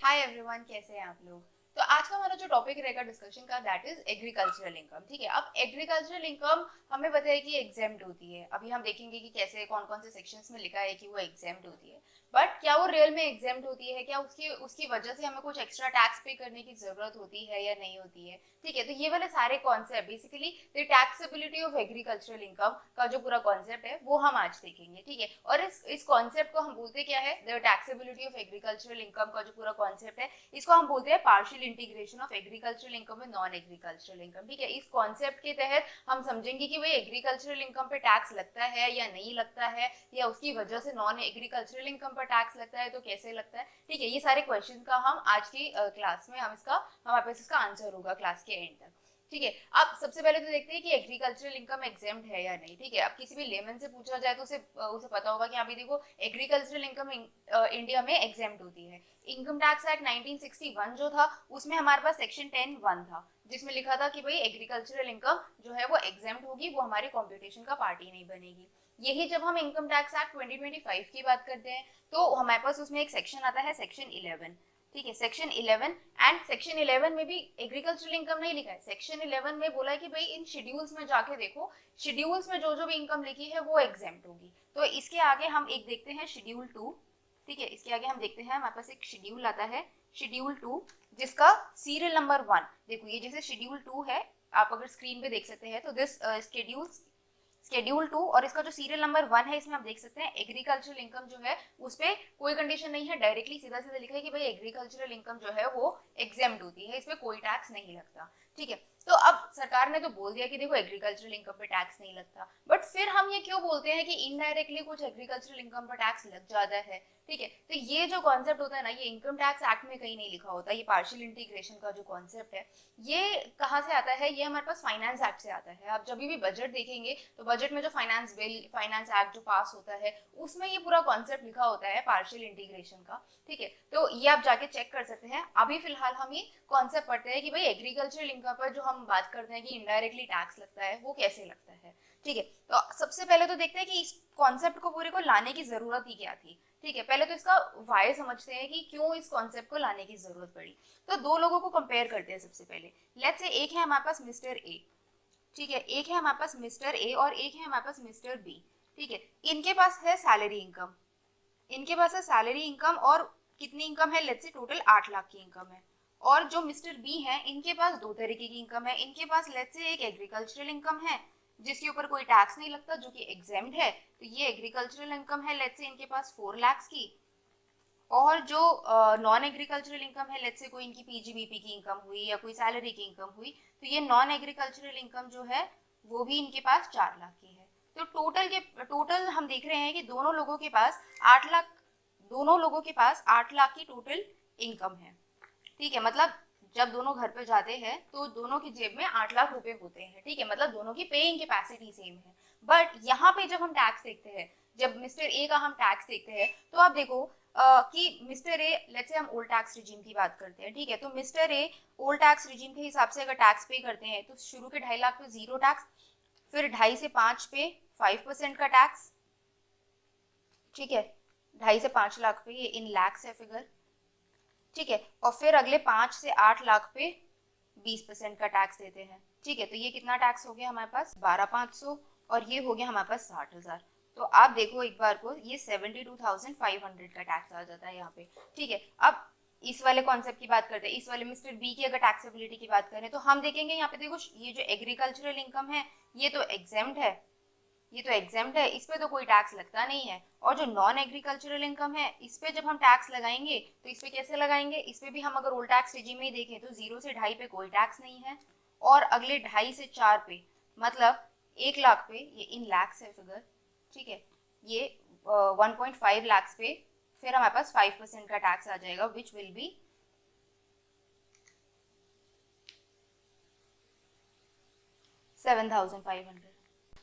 Hi everyone, कैसे हैं आप लोग। तो आज का हमारा जो टॉपिक रहेगा डिस्कशन का दैट इज एग्रीकल्चरल इनकम। ठीक है, अब एग्रीकल्चरल इनकम हमें पता है कि एग्जेम्प्ट होती है। अभी हम देखेंगे कि कैसे कौन कौन से सेक्शंस में लिखा है कि वो एग्जेम्प्ट होती है। बट क्या वो रियल में एग्जेम्प्ट होती है, क्या उसकी उसकी वजह से हमें कुछ एक्स्ट्रा टैक्स पे करने की जरूरत होती है या नहीं होती है। ठीक है, तो ये वाले सारे concept basically the taxability of agricultural income का जो पूरा कॉन्सेप्ट है वो हम आज देखेंगे। ठीक है, और इस कॉन्सेप्ट को हम बोलते क्या है, the taxability of agricultural income का जो पूरा कॉन्सेप्ट है इसको हम बोलते हैं partial integration of agricultural income with non agricultural income. ठीक है, इस कॉन्सेप्ट के तहत हम समझेंगे कि भाई एग्रीकल्चरल इनकम पे टैक्स लगता है या नहीं लगता है, या उसकी वजह से नॉन एग्रीकल्चरल इनकम पर टैक्स लगता है तो कैसे लगता है। ठीक है, ये सारे क्वेश्चन का हम आज की क्लास में हमारे पास इसका आंसर होगा क्लास के एंड तक। ठीक है, अब सबसे पहले तो देखते हैं कि एग्रीकल्चरल इनकम एग्जेम्प्ट है या नहीं। ठीक है, अब किसी भी लेमन से पूछा जाए तो उसे पता होगा कि अभी देखो एग्रीकल्चरल इनकम इंडिया में एग्जेम्प्ट होती है। इनकम टैक्स एक्ट 1961 जो था उसमें हमारे पास सेक्शन 10(1) था, जिसमें लिखा था कि भाई एग्रीकल्चरल इनकम जो है वो एग्जेम्प्ट होगी, वो हमारे कॉम्पिटिशन का पार्ट ही नहीं बनेगी। यही जब हम इनकम टैक्स एक्ट 2025 की बात करते हैं तो हमारे पास उसमें एक सेक्शन आता है सेक्शन 11। ठीक है, सेक्शन 11 एंड सेक्शन 11 में भी एग्रीकल्चरल इनकम नहीं लिखा है। सेक्शन 11 में बोला है कि भाई इन शेड्यूल्स में जाके देखो, शेड्यूल्स में जो जो भी इनकम लिखी है वो एग्जेम्प्ट होगी। तो इसके आगे हम एक देखते हैं शेड्यूल 2। ठीक है, इसके आगे हम देखते हैं हमारे पास एक शेड्यूल आता है शेड्यूल 2, जिसका सीरियल नंबर 1 देखो, ये जैसे शेड्यूल 2 है, आप अगर स्क्रीन पे देख सकते हैं तो दिस शेड्यूल 2 और इसका जो सीरियल नंबर 1 है इसमें आप देख सकते हैं एग्रीकल्चरल इनकम जो है उस पर कोई कंडीशन नहीं है, डायरेक्टली सीधा सीधा लिखा है कि भाई एग्रीकल्चरल इनकम जो है वो एग्जेम्प्ट होती है, इसमें कोई टैक्स नहीं लगता। ठीक है, तो अब सरकार ने तो बोल दिया कि देखो एग्रीकल्चरल इनकम पे टैक्स नहीं लगता, बट फिर हम ये क्यों बोलते हैं कि इनडायरेक्टली कुछ एग्रीकल्चरल इनकम पर टैक्स लग जाता है। ठीक है, तो ये जो कॉन्सेप्ट होता है ना, ये इनकम टैक्स एक्ट में कहीं नहीं लिखा होता। ये पार्शियल इंटीग्रेशन का जो कॉन्सेप्ट है ये कहाँ से आता है, ये हमारे पास फाइनेंस एक्ट से आता है। आप जब भी बजट देखेंगे तो बजट में जो फाइनेंस बिल, फाइनेंस एक्ट जो पास होता है उसमें ये पूरा कॉन्सेप्ट लिखा होता है पार्शियल इंटीग्रेशन का। ठीक है, तो ये आप जाके चेक कर सकते हैं। अभी फिलहाल हम ये कॉन्सेप्ट पढ़ते हैं कि भाई एग्रीकल्चरल इनकम पर जो हम बात करते हैं कि इनडायरेक्टली टैक्स लगता है वो कैसे लगता है। ठीक है, तो सबसे पहले तो देखते हैं कि इस कॉन्सेप्ट को पूरे को लाने की जरूरत ही क्या थी। ठीक है, पहले तो इसका वाई समझते हैं कि क्यों इस कॉन्सेप्ट को लाने की जरूरत पड़ी। तो दो लोगों को कंपेयर करते हैं सबसे पहले। लेट्स से एक है हमारे पास मिस्टर ए। ठीक है, एक है हमारे पास मिस्टर ए और एक है हमारे पास मिस्टर बी। ठीक है, इनके पास है सैलरी इनकम, इनके पास है सैलरी इनकम, और कितनी इनकम है, लेट्स से टोटल 8 लाख की इनकम है। और जो मिस्टर बी है इनके पास दो तरीके की इनकम है। इनके पास लेट्स से एक एग्रीकल्चरल इनकम है जिसके ऊपर कोई टैक्स नहीं लगता, जो कि एग्जेम्प्ट है। तो ये एग्रीकल्चरल इनकम है, लेट्स से इनके पास 4 लाख की। और जो नॉन एग्रीकल्चरल इनकम है, लेट्स से कोई इनकी पीजीबीपी की इनकम हुई या कोई सैलरी की इनकम हुई, तो ये नॉन एग्रीकल्चरल इनकम जो है वो भी इनके पास 4 लाख की है। तो टोटल हम देख रहे हैं कि दोनों लोगों के पास 8 लाख, दोनों लोगों के पास 8 लाख की टोटल इनकम है। ठीक है, मतलब जब दोनों घर पे जाते हैं तो दोनों की जेब में 8 लाख रुपए होते हैं। ठीक है, मतलब दोनों की पेइंग कैपेसिटी सेम है। बट यहाँ पे जब हम टैक्स देखते हैं, जब मिस्टर ए का हम टैक्स देखते हैं तो आप देखो कि मिस्टर ए, लेट्स से हम ओल्ड टैक्स रिजीम की बात करते हैं। ठीक है, तो mister A old tax regime के हिसाब से अगर टैक्स पे करते हैं तो शुरू के 2.5 लाख पे जीरो टैक्स, फिर 2.5 से 5 पे 5% का टैक्स। ठीक है, 2.5 से 5 लाख पे, ये इन लैक्स है फिगर। ठीक है, और फिर अगले 5 से 8 लाख पे 20% का टैक्स देते हैं। ठीक है, तो ये कितना टैक्स हो गया हमारे पास, 12,500, और ये हो गया हमारे पास 60,000। तो आप देखो एक बार को, ये 72,500 का टैक्स आ जाता है यहाँ पे। ठीक है, अब इस वाले कॉन्सेप्ट की बात करते हैं, इस वाले मिस्टर बी की अगर टैक्सेबिलिटी की बात करें तो हम देखेंगे यहाँ पे देखो, ये जो एग्रीकल्चरल इनकम है ये तो एग्जेम्प्ट है, ये तो एग्जेम्प्ट है, इस पे तो कोई टैक्स लगता नहीं है। और जो नॉन एग्रीकल्चरल इनकम है इस पे जब हम टैक्स लगाएंगे तो इस पे कैसे लगाएंगे, इस पे भी हम अगर ओल्ड टैक्स रिजीम में ही देखें तो 0 से 2.5 पे कोई टैक्स नहीं है, और अगले 2.5 से 4 पे, मतलब 1 लाख पे, ये इन लैक्स है फिगर। ठीक है, ये 1.5 लाख पे फिर हमारे पास 5% का टैक्स आ जाएगा, विच विल बी 7,500।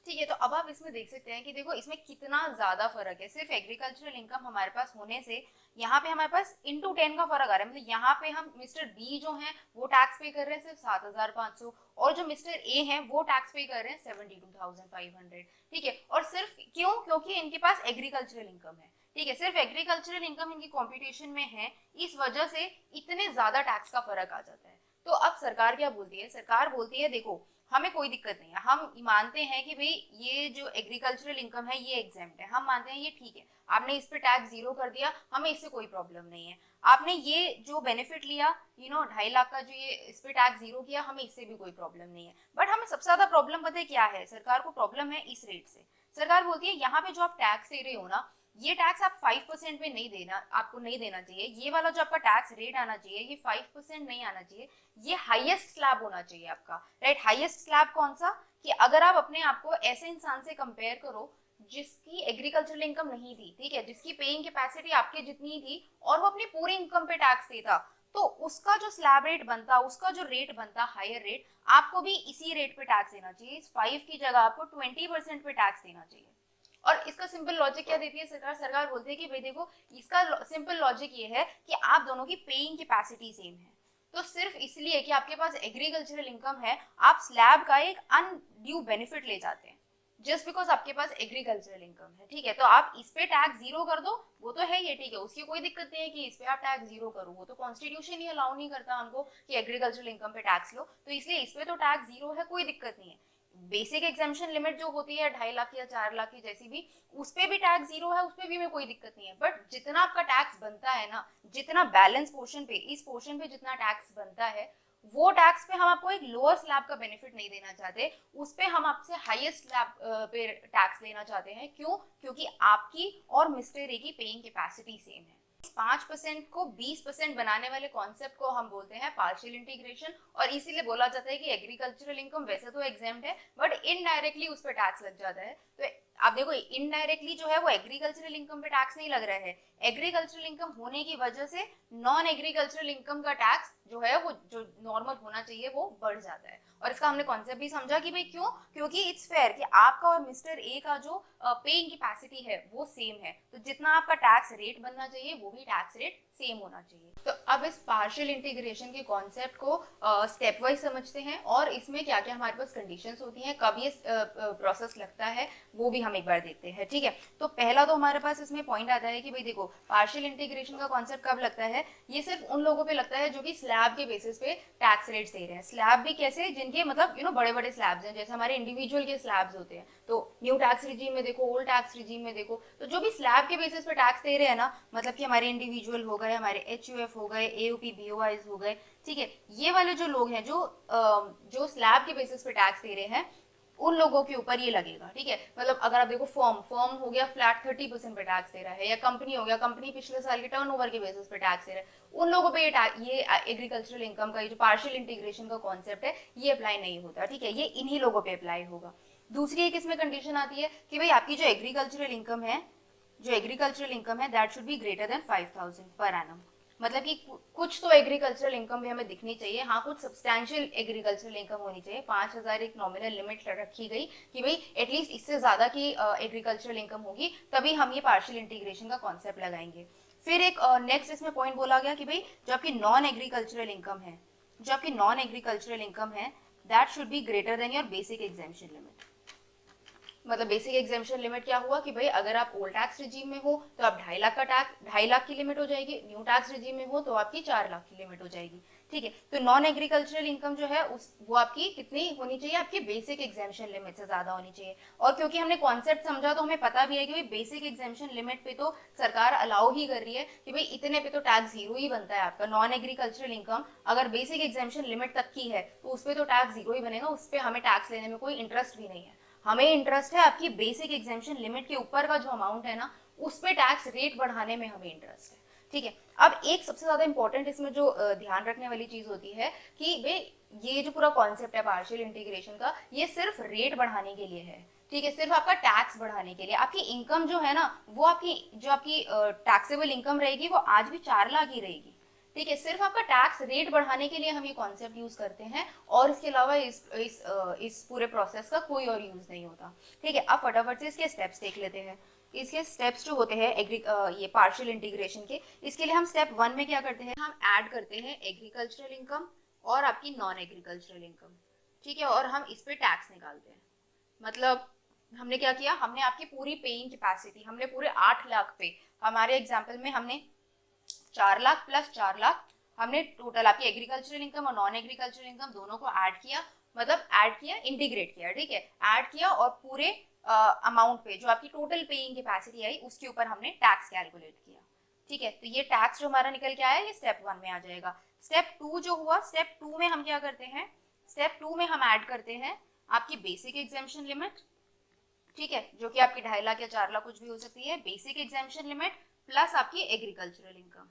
ठीक है, तो अब आप इसमें देख सकते हैं कि देखो इसमें कितना ज्यादा फर्क है। सिर्फ एग्रीकल्चरल इनकम हमारे पास होने से यहाँ पे हमारे पास इंटू 10 का फर्क आ रहा है। मतलब यहाँ पे हम मिस्टर बी जो है वो टैक्स पे कर रहे हैं सिर्फ 7,500, और जो मिस्टर ए है वो टैक्स पे कर रहे हैं 72,500। ठीक है, और सिर्फ क्यों, क्योंकि इनके पास एग्रीकल्चरल इनकम है। ठीक है, सिर्फ एग्रीकल्चरल इनकम इनकी कंपटीशन में है, इस वजह से इतने ज्यादा टैक्स का फर्क आ जाता है। तो अब सरकार क्या बोलती है, सरकार बोलती है देखो हमें कोई दिक्कत नहीं है, हम मानते हैं कि भाई ये जो एग्रीकल्चरल इनकम है ये एग्जेम्प्ट है, हम मानते हैं ये ठीक है, आपने इस पे टैक्स जीरो कर दिया, हमें इससे कोई प्रॉब्लम नहीं है। आपने ये जो बेनिफिट लिया 2.5 लाख का, जो ये इस पे टैक्स जीरो किया, हमें इससे भी कोई प्रॉब्लम नहीं है। बट हमें सबसे ज्यादा प्रॉब्लम पता है क्या है, सरकार को प्रॉब्लम है इस रेट से। सरकार बोलती है यहाँ पे जो आप टैक्स दे रहे हो ना, ये टैक्स आप 5% पे नहीं देना, आपको नहीं देना चाहिए। ये वाला जो आपका टैक्स रेट आना चाहिए ये 5% नहीं आना चाहिए, ये हाईएस्ट स्लैब होना चाहिए आपका, राइट। हाईएस्ट स्लैब कौन सा, कि अगर आप अपने आप को ऐसे इंसान से कंपेयर करो जिसकी एग्रीकल्चरल इनकम नहीं थी, ठीक है, जिसकी पेइंग कैपेसिटी आपके जितनी थी और वो अपनी पूरी इनकम पे टैक्स देता, तो उसका जो स्लैब रेट बनता, उसका जो रेट बनता हायर रेट, आपको भी इसी रेट पे टैक्स देना चाहिए। इस 5 की जगह आपको 20% पे टैक्स देना चाहिए। और इसका सिंपल लॉजिक क्या देती है सरकार, सरकार बोलती है कि भाई देखो इसका सिंपल लॉजिक ये है कि आप दोनों की पेइंग कैपेसिटी सेम है, तो सिर्फ इसलिए कि आपके पास एग्रीकल्चरल इनकम है, आप स्लैब का एक अनड्यू बेनिफिट ले जाते हैं जस्ट बिकॉज आपके पास एग्रीकल्चरल इनकम है, ठीक है। तो आप इस पे टैक्स जीरो कर दो, वो तो है ये, ठीक है, उसकी कोई दिक्कत नहीं है कि इस पे आप टैक्स जीरो करो, वो तो कॉन्स्टिट्यूशन ही अलाउ नहीं करता हमको कि एग्रीकल्चरल इनकम पे टैक्स लो, तो इसलिए इस पे तो टैक्स जीरो है, कोई दिक्कत नहीं है। बेसिक एग्जाम्पशन लिमिट जो होती है 2.5 लाख या 4 लाख की जैसी भी, उस पे भी टैक्स जीरो है, उस पे भी में कोई दिक्कत नहीं है। बट जितना आपका टैक्स बनता है ना, जितना बैलेंस पोर्शन पे, इस पोर्शन पे जितना टैक्स बनता है, वो टैक्स पे हम आपको एक लोअर स्लैब का बेनिफिट नहीं देना चाहते, उस पे हम आपसे हाईएस्ट स्लैब पे टैक्स लेना चाहते हैं। क्यों? क्योंकि आपकी और मिस्टर ए की पेइंग कैपेसिटी सेम है। 5% को 20% बनाने वाले कॉन्सेप्ट को हम बोलते हैं पार्शियल इंटीग्रेशन, और इसीलिए बोला जाता है कि एग्रीकल्चरल इनकम वैसे तो एग्जेम्प्ट है बट इनडायरेक्टली उस पर टैक्स लग जाता है। तो आप देखो इनडायरेक्टली जो है वो एग्रीकल्चरल इनकम पे टैक्स नहीं लग रहा है, एग्रीकल्चरल इनकम होने की वजह से नॉन एग्रीकल्चरल इनकम का टैक्स जो है वो जो नॉर्मल होना चाहिए वो बढ़ जाता है। और इसका हमने कॉन्सेप्ट भी समझा कि भाई क्यों, क्योंकि इट्स फेयर कि आपका और मिस्टर ए का जो पेइंग कैपेसिटी है वो सेम है, तो जितना आपका टैक्स रेट बनना चाहिए वो भी टैक्स रेट सेम होना चाहिए। तो अब इस पार्शियल इंटीग्रेशन के कॉन्सेप्ट को स्टेप वाइज समझते हैं और इसमें क्या क्या हमारे पास कंडीशंस होती हैं, कब ये प्रोसेस लगता है, वो भी हम एक बार देखते हैं, ठीक है। तो पहला तो हमारे पास इसमें पॉइंट आता है कि भाई देखो पार्शियल इंटीग्रेशन का कॉन्सेप्ट कब लगता है, ये सिर्फ उन लोगों पे लगता है जो कि स्लैब के बेसिस पे टैक्स रेट दे रहे हैं। स्लैब भी कैसे, जिनके मतलब बड़े बड़े स्लैब्स हैं, जैसे हमारे इंडिविजुअल के स्लैब्स होते हैं, तो न्यू टैक्स रिजीम में देखो, ओल्ड टैक्स रिजीम में देखो, तो जो भी स्लैब के बेसिस पे टैक्स दे रहे हैं ना, मतलब कि हमारे इंडिविजुअल हो गए, हमारे HUF हो गए, AOP BOIs हो गए, ठीक है, ये वाले जो लोग हैं जो स्लैब के बेसिस पे टैक्स दे रहे हैं, उन लोगों के ऊपर ये लगेगा, ठीक है। मतलब अगर आप देखो फर्म हो गया फ्लैट 30% पे टैक्स दे रहा है, या कंपनी हो गया, कंपनी पिछले साल के टर्नओवर के बेसिस पे टैक्स दे रहा है, उन लोगों पे ये एग्रीकल्चरल इनकम का ये जो पार्शियल इंटीग्रेशन का कॉन्सेप्ट है ये अप्लाई नहीं होता, ठीक है, ये इन्हीं लोगों पे अप्लाई होगा। दूसरी एक इसमें कंडीशन आती है कि भाई आपकी जो एग्रीकल्चरल इनकम है, that should be greater than 5,000 per annum. मतलब कि कुछ तो एग्रीकल्चरल इनकम भी हमें दिखनी चाहिए, हाँ कुछ सब्सटैंशियल एग्रीकल्चरल इनकम होनी चाहिए। 5,000 एक नॉमिनल लिमिट रखी गई कि भाई एटलीस्ट इससे ज्यादा की एग्रीकल्चरल इनकम होगी तभी हम ये पार्शियल इंटीग्रेशन का कॉन्सेप्ट लगाएंगे। फिर एक नेक्स्ट इसमें पॉइंट बोला गया कि भाई जो आपकी नॉन एग्रीकल्चरल इनकम है that should be greater than your basic exemption limit. मतलब बेसिक एग्जेम्पशन लिमिट क्या हुआ कि भाई अगर आप ओल्ड टैक्स रिजीम में हो तो आप 2.5 लाख का टैक्स 2.5 लाख की लिमिट हो जाएगी, न्यू टैक्स रिजीम में हो तो आपकी 4 लाख की लिमिट हो जाएगी, ठीक है। तो नॉन एग्रीकल्चरल इनकम जो है वो आपकी कितनी होनी चाहिए, आपकी बेसिक एग्जेम्पशन लिमिट से ज्यादा होनी चाहिए। और क्योंकि हमने कॉन्सेप्ट समझा तो हमें पता भी है कि भाई बेसिक एग्जेम्पशन लिमिट पे तो सरकार अलाउ ही कर रही है कि भाई इतने पे तो टैक्स जीरो ही बनता है आपका। नॉन एग्रीकल्चरल इनकम अगर बेसिक एग्जेम्पशन लिमिट तक की है तो उस पर तो टैक्स जीरो ही बनेगा, उस पर हमें टैक्स लेने में कोई इंटरेस्ट भी नहीं है। हमें इंटरेस्ट है आपकी बेसिक एग्जेम्पशन लिमिट के ऊपर का जो अमाउंट है ना, उस पे टैक्स रेट बढ़ाने में हमें इंटरेस्ट है, ठीक है। अब एक सबसे ज्यादा इंपॉर्टेंट इसमें जो ध्यान रखने वाली चीज होती है कि भाई ये जो पूरा कॉन्सेप्ट है पार्शियल इंटीग्रेशन का, ये सिर्फ रेट बढ़ाने के लिए है, ठीक है, सिर्फ आपका टैक्स बढ़ाने के लिए। आपकी इनकम जो है ना, वो आपकी टैक्सेबल इनकम रहेगी वो आज भी 4 लाख ही रहेगी, ठीक है। सिर्फ आपका टैक्स रेट बढ़ाने के लिए हम ये कॉन्सेप्ट यूज करते हैं और इसके अलावा इस पूरे प्रोसेस का कोई और यूज नहीं होता, ठीक है। अब फटाफट से इसके स्टेप्स देख लेते हैं। इसके स्टेप्स जो होते हैं ये पार्शियल इंटीग्रेशन के, इसके लिए हम स्टेप 1 में क्या करते हैं, हम ऐड करते हैं एग्रीकल्चरल इनकम और आपकी नॉन एग्रीकल्चरल इनकम, ठीक है, और हम इस पे टैक्स निकालते हैं। मतलब हमने क्या किया, हमने आपकी पूरी पेइंग कैपेसिटी, हमने पूरे 8 लाख पे, हमारे एग्जाम्पल में हमने 4 लाख प्लस 4 लाख, हमने टोटल आपकी एग्रीकल्चरल इनकम और नॉन एग्रीकल्चरल इनकम दोनों को ऐड किया, मतलब ऐड किया, इंटीग्रेट किया, ठीक है, ऐड किया, और पूरे अमाउंट पे जो आपकी टोटल पेइंग कैपेसिटी आई उसके ऊपर हमने टैक्स कैलकुलेट किया, ठीक है। तो ये टैक्स जो हमारा निकल के आया ये स्टेप 1 में आ जाएगा। स्टेप 2 जो हुआ, स्टेप 2 में हम क्या करते हैं, स्टेप 2 में हम ऐड करते हैं आपकी बेसिक एग्जेम्पशन लिमिट, ठीक है, जो कि आपकी 2.5 लाख या 4 लाख कुछ भी हो सकती है, बेसिक एग्जेम्पशन लिमिट प्लस आपकी एग्रीकल्चरल इनकम।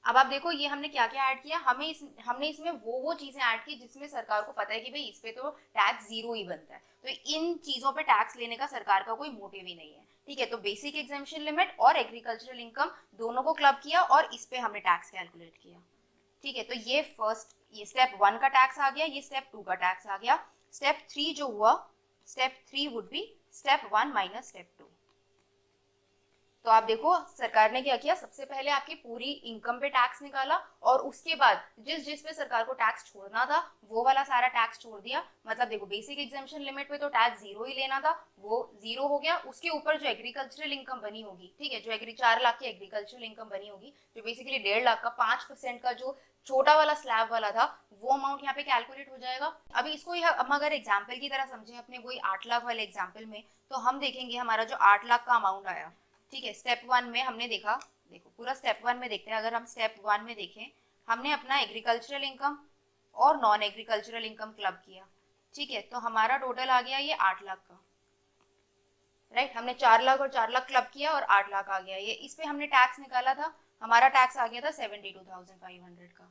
अब आप देखो ये हमने क्या क्या ऐड किया, हमने इसमें वो चीजें ऐड की जिसमें सरकार को पता है कि भाई इस पे तो टैक्स जीरो ही बनता है, तो इन चीजों पे टैक्स लेने का सरकार का कोई मोटिव ही नहीं है, ठीक है। तो बेसिक एग्जेम्पशन लिमिट और एग्रीकल्चरल इनकम दोनों को क्लब किया और इस पे हमने टैक्स कैलकुलेट किया, ठीक है। तो ये स्टेप 1 का टैक्स आ गया, ये स्टेप 2 का टैक्स आ गया। स्टेप 3 जो हुआ, step 3 would be step 1 minus step 2। तो आप देखो सरकार ने क्या किया, सबसे पहले आपकी पूरी इनकम पे टैक्स निकाला और उसके बाद जिस पे सरकार को टैक्स छोड़ना था वो वाला सारा टैक्स छोड़ दिया, मतलब देखो बेसिक एग्जेम्पशन लिमिट पे तो टैक्स जीरो ही लेना था, वो जीरो हो गया। उसके ऊपर जो एग्रीकल्चरल इनकम बनी होगी, ठीक है, जो 4 लाख की एग्रीकल्चरल इनकम बनी होगी, जो बेसिकली 1.5 लाख का 5% का जो छोटा वाला स्लैब वाला था, वो अमाउंट यहाँ पे कैलकुलेट हो जाएगा। अभी इसको हम अगर एग्जाम्पल की तरह समझे अपने कोई 8 लाख वाले एग्जाम्पल में, तो हम देखेंगे हमारा जो 8 लाख का अमाउंट आया, ठीक है, स्टेप 1 में हमने देखा, देखो पूरा स्टेप 1 में देखते हैं, अगर हम स्टेप 1 में देखें, हमने अपना एग्रीकल्चरल इनकम और नॉन एग्रीकल्चरल इनकम क्लब किया, ठीक है, तो हमारा टोटल आ गया ये 8 लाख का, राइट। हमने 4 लाख और 4 लाख क्लब किया और 8 लाख आ गया, ये इस पे हमने टैक्स निकाला था, हमारा टैक्स आ गया था 72,500 का,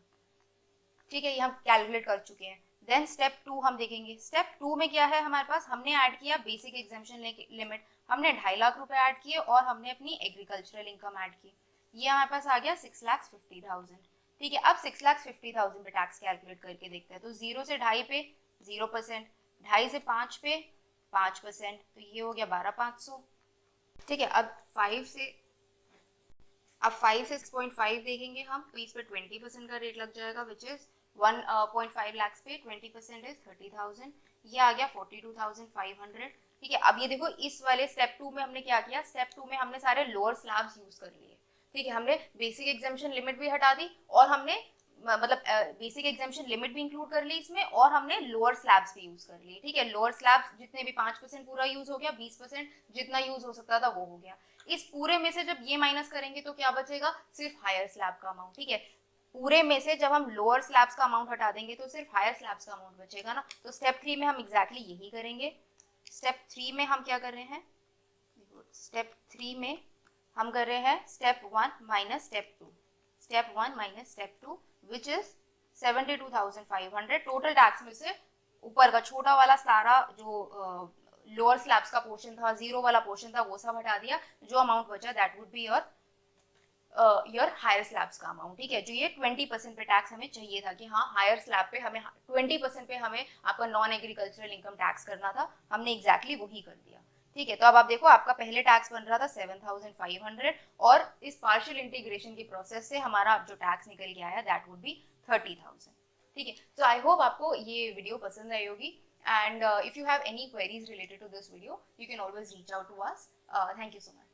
ठीक है, ये हम कैलकुलेट कर चुके हैं। देन स्टेप 2 हम देखेंगे, स्टेप 2 में क्या है हमारे पास, हमने ऐड किया बेसिक एग्जेम्पशन लिमिट, हमने 2.5 लाख रुपए ऐड किए और हमने अपनी एग्रीकल्चरल इनकम ऐड की, ये हमारे पास आ गया 6,50,000, ठीक है। अब 6,50,000 पे टैक्स कैलकुलेट करके देखते हैं, तो 0 से 2.5 पे 0%, 2.5 से 5 पे 5%, तो ये हो गया 12,500, ठीक है। अब 5 से 6.5 देखेंगे हम, तो इस पर 20% का रेट लग जाएगा, विच इज 1.5 लाख पे 20% इज 30,000, ये आ गया 42,500, ठीक है। अब ये देखो इस वाले स्टेप 2 में हमने क्या किया, स्टेप 2 में हमने सारे लोअर स्लैब्स यूज कर लिए, ठीक है, हमने बेसिक एग्जेम्पशन लिमिट भी हटा दी और हमने मतलब बेसिक एग्जेम्पशन लिमिट भी इंक्लूड कर ली इसमें, और हमने लोअर स्लैब्स भी यूज कर लिए, ठीक है। लोअर स्लैब्स जितने भी 5% पूरा यूज हो गया, 20% जितना यूज हो सकता था वो हो गया। इस पूरे में से जब ये माइनस करेंगे तो क्या बचेगा, सिर्फ हायर स्लैब का अमाउंट, ठीक है। पूरे में से जब हम लोअर स्लैब्स का अमाउंट हटा देंगे तो सिर्फ हायर स्लैब्स का अमाउंट बचेगा ना, तो स्टेप 3 में हम एग्जैक्टली यही करेंगे। स्टेप 3 में हम क्या कर रहे हैं, स्टेप 3 में हम कर रहे हैं step 1 minus step 2, step 1 minus step 2 which is 72,500, total tax में से ऊपर का छोटा वाला सारा जो लोअर स्लैब्स का पोर्शन था, जीरो वाला पोर्शन था, वो सब हटा दिया, जो अमाउंट बचा that would be your higher slabs का अमाउंट, ठीक है। जो ये 20% पे टैक्स हमें चाहिए था कि हाँ हायर स्लैब पे हमें 20% पे हमें आपका नॉन एग्रीकल्चरल इनकम टैक्स करना था, हमने एग्जैक्टली वही कर दिया, ठीक है। तो अब आप देखो आपका पहले टैक्स बन रहा था 7,500 और इस पार्शियल इंटीग्रेशन की प्रोसेस से हमारा जो टैक्स निकल के आया दैट वुड बी 30,000, ठीक है। तो आई होप आपको ये वीडियो पसंद आई होगी, and if you have any queries related to this video you can always reach out to us. Thank you so much.